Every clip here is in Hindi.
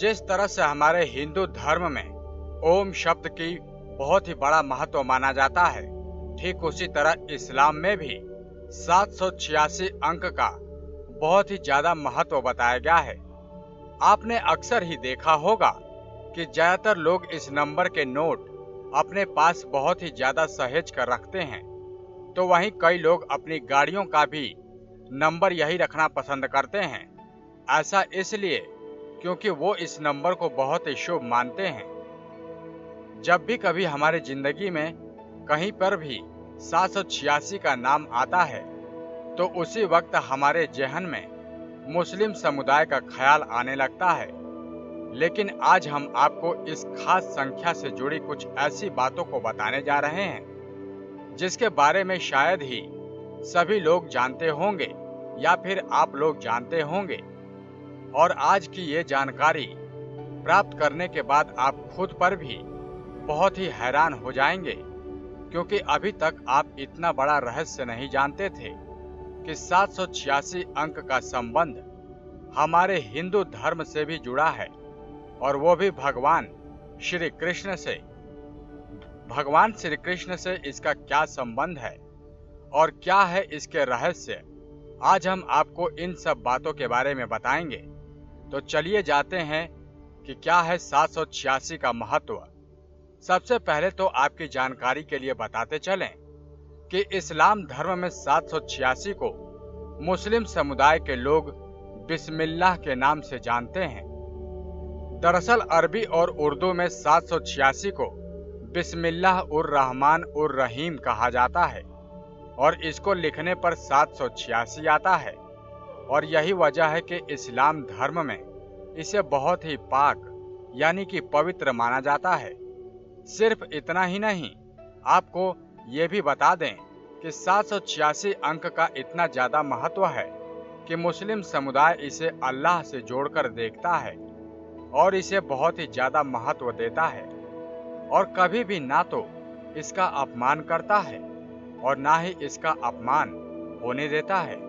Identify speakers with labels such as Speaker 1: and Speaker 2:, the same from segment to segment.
Speaker 1: जिस तरह से हमारे हिंदू धर्म में ओम शब्द की बहुत ही बड़ा महत्व माना जाता है, ठीक उसी तरह इस्लाम में भी 786 अंक का बहुत ही ज्यादा महत्व बताया गया है। आपने अक्सर ही देखा होगा कि ज्यादातर लोग इस नंबर के नोट अपने पास बहुत ही ज्यादा सहेज कर रखते हैं, तो वहीं कई लोग अपनी गाड़ियों का भी नंबर यही रखना पसंद करते हैं। ऐसा इसलिए क्योंकि वो इस नंबर को बहुत ही शुभ मानते हैं। जब भी कभी हमारी जिंदगी में कहीं पर भी 786 का नाम आता है, तो उसी वक्त हमारे जहन में मुस्लिम समुदाय का ख्याल आने लगता है। लेकिन आज हम आपको इस खास संख्या से जुड़ी कुछ ऐसी बातों को बताने जा रहे हैं जिसके बारे में शायद ही सभी लोग जानते होंगे या फिर आप लोग जानते होंगे। और आज की ये जानकारी प्राप्त करने के बाद आप खुद पर भी बहुत ही हैरान हो जाएंगे, क्योंकि अभी तक आप इतना बड़ा रहस्य नहीं जानते थे कि 786 अंक का संबंध हमारे हिंदू धर्म से भी जुड़ा है, और वो भी भगवान श्री कृष्ण से। भगवान श्री कृष्ण से इसका क्या संबंध है और क्या है इसके रहस्य, आज हम आपको इन सब बातों के बारे में बताएंगे। तो चलिए जाते हैं कि क्या है 786 का महत्व। सबसे पहले तो आपकी जानकारी के लिए बताते चलें कि इस्लाम धर्म में 786 को मुस्लिम समुदाय के लोग बिस्मिल्लाह के नाम से जानते हैं। दरअसल अरबी और उर्दू में 786 को बिस्मिल्लाह उर रहमान उर रहीम कहा जाता है, और इसको लिखने पर 786 आता है। और यही वजह है कि इस्लाम धर्म में इसे बहुत ही पाक यानी कि पवित्र माना जाता है। सिर्फ इतना ही नहीं, आपको ये भी बता दें कि 786 अंक का इतना ज्यादा महत्व है कि मुस्लिम समुदाय इसे अल्लाह से जोड़कर देखता है और इसे बहुत ही ज्यादा महत्व देता है, और कभी भी ना तो इसका अपमान करता है और ना ही इसका अपमान होने देता है।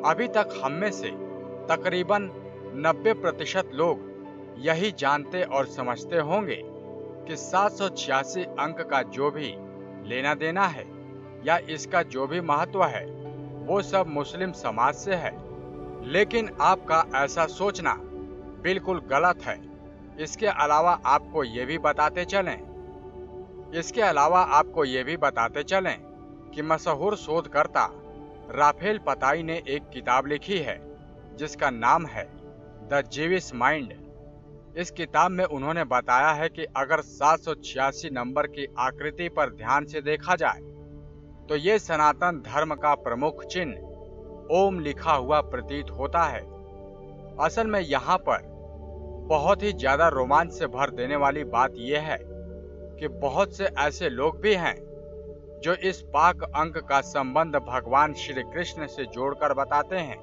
Speaker 1: अभी तक हम में से तकरीबन 90% लोग यही जानते और समझते होंगे कि 786 अंक का जो भी लेना देना है या इसका जो भी महत्व है वो सब मुस्लिम समाज से है। लेकिन आपका ऐसा सोचना बिल्कुल गलत है। इसके अलावा आपको ये भी बताते चलें कि मशहूर शोधकर्ता राफेल पताई ने एक किताब लिखी है जिसका नाम है द ज्यूइश माइंड। इस किताब में उन्होंने बताया है कि अगर 786 नंबर की आकृति पर ध्यान से देखा जाए तो ये सनातन धर्म का प्रमुख चिन्ह ओम लिखा हुआ प्रतीत होता है। असल में यहाँ पर बहुत ही ज्यादा रोमांच से भर देने वाली बात यह है कि बहुत से ऐसे लोग भी हैं जो इस पाक अंक का संबंध भगवान श्री कृष्ण से जोड़कर बताते हैं,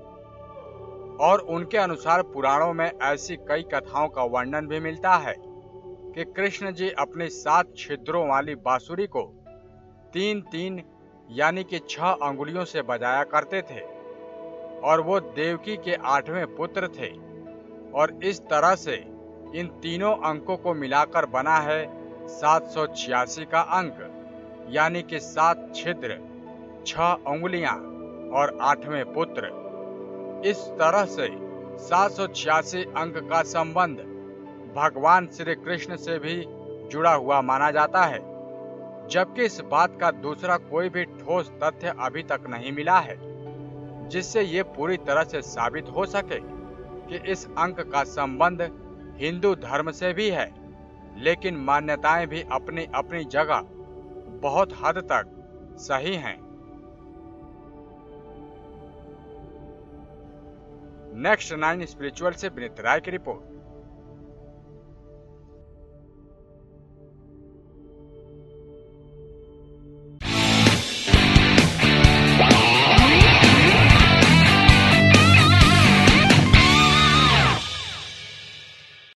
Speaker 1: और उनके अनुसार पुराणों में ऐसी कई कथाओं का वर्णन भी मिलता है कि कृष्ण जी अपनी 7 छिद्रों वाली बांसुरी को 3-3 यानी कि 6 अंगुलियों से बजाया करते थे, और वो देवकी के 8वें पुत्र थे। और इस तरह से इन तीनों अंकों को मिलाकर बना है 786 का अंक, यानी कि 7 छिद्र, 6 उंगलियां और 8वें पुत्र। इस तरह से 786 अंक का संबंध भगवान श्री कृष्ण से भी जुड़ा हुआ माना जाता है, जबकि इस बात का दूसरा कोई भी ठोस तथ्य अभी तक नहीं मिला है जिससे ये पूरी तरह से साबित हो सके कि इस अंक का संबंध हिंदू धर्म से भी है। लेकिन मान्यताएं भी अपनी अपनी जगह बहुत हद तक सही हैं। नेक्स्ट 9 स्पिरिचुअल से विनीत राय की रिपोर्ट।